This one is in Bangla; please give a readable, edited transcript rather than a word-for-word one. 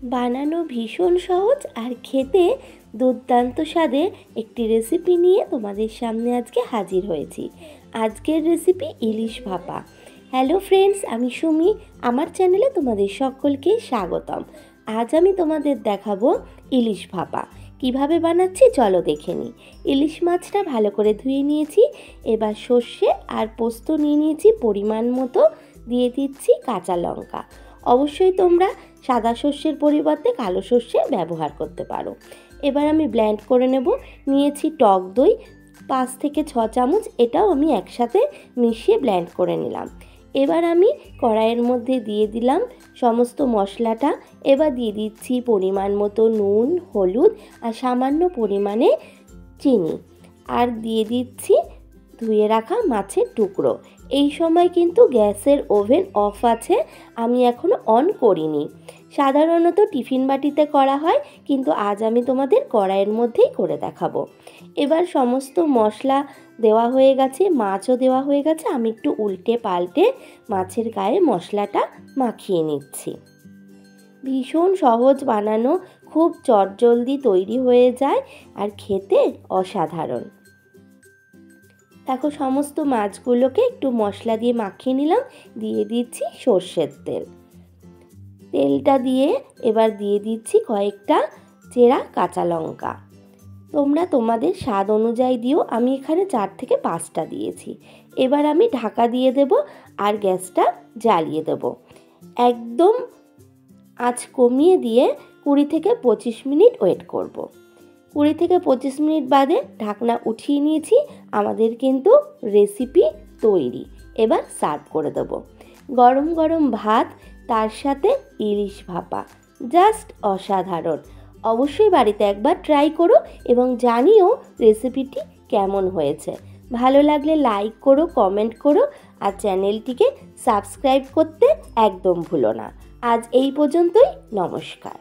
বানানো ভীষণ সহজ আর খেতে দুর্দান্ত স্বাদের একটি রেসিপি নিয়ে তোমাদের সামনে আজকে হাজির হয়েছি। আজকের রেসিপি ইলিশ ভাপা। হ্যালো ফ্রেন্ডস, আমি সুমি। আমার চ্যানেলে তোমাদের সকলকে স্বাগতম। আজ আমি তোমাদের দেখাবো ইলিশ ভাপা কিভাবে বানাচ্ছি, চলো দেখে নিই। ইলিশ মাছটা ভালো করে ধুয়ে নিয়েছি। এবার সর্ষে আর পোস্ত নিয়ে নিয়েছি পরিমাণ মতো, দিয়ে দিচ্ছি কাঁচা লঙ্কা। অবশ্যই তোমরা সাদা সর্ষের পরিবর্তে কালো সর্ষে ব্যবহার করতে পারো। এবার আমি ব্লেন্ড করে নেব। নিয়েছি টক দই 5 থেকে 6 চামচ, এটাও আমি একসাথে মিশিয়ে ব্লেন্ড করে নিলাম। এবার আমি কড়াইয়ের মধ্যে দিয়ে দিলাম সমস্ত মশলাটা। এবার দিয়ে দিচ্ছি পরিমাণ মতো নুন, হলুদ আর সামান্য পরিমাণে চিনি, আর দিয়ে দিচ্ছি ধুয়ে রাখা মাছের টুকরো। এই সময় কিন্তু গ্যাসের ওভেন অফ আছে, আমি এখনও অন করিনি। সাধারণত টিফিন বাটিতে করা হয়, কিন্তু আজ আমি তোমাদের কড়াইয়ের মধ্যেই করে দেখাবো। এবার সমস্ত মশলা দেওয়া হয়ে গেছে, মাছও দেওয়া হয়ে গেছে। আমি একটু উল্টে পাল্টে মাছের গায়ে মশলাটা মাখিয়ে নিচ্ছি। ভীষণ সহজ বানানো, খুব চটজলদি তৈরি হয়ে যায় আর খেতে অসাধারণ। দেখো, সমস্ত মাছগুলোকে একটু মশলা দিয়ে মাখিয়ে নিলাম। দিয়ে দিচ্ছি সর্ষের তেল। তেলটা দিয়ে এবার দিয়ে দিচ্ছি কয়েকটা চেরা কাঁচা লঙ্কা। তোমরা তোমাদের স্বাদ অনুযায়ী দিও, আমি এখানে 4 থেকে 5টা দিয়েছি। এবার আমি ঢাকা দিয়ে দেব আর গ্যাসটা জ্বালিয়ে দেব। একদম আঁচ কমিয়ে দিয়ে 20 থেকে 25 মিনিট ওয়েট করব। 20 থেকে 25 মিনিট বাদে ঢাকনা উঠিয়ে নিয়েছি। আমাদের কিন্তু রেসিপি তৈরি। এবার সার্ভ করে দেব। গরম গরম ভাত, তার সাথে ইলিশ ভাপা, জাস্ট অসাধারণ। অবশ্যই বাড়িতে একবার ট্রাই করো এবং জানিও রেসিপিটি কেমন হয়েছে। ভালো লাগলে লাইক করো, কমেন্ট করো আর চ্যানেলটিকে সাবস্ক্রাইব করতে একদম ভুলো না। আজ এই পর্যন্তই। নমস্কার।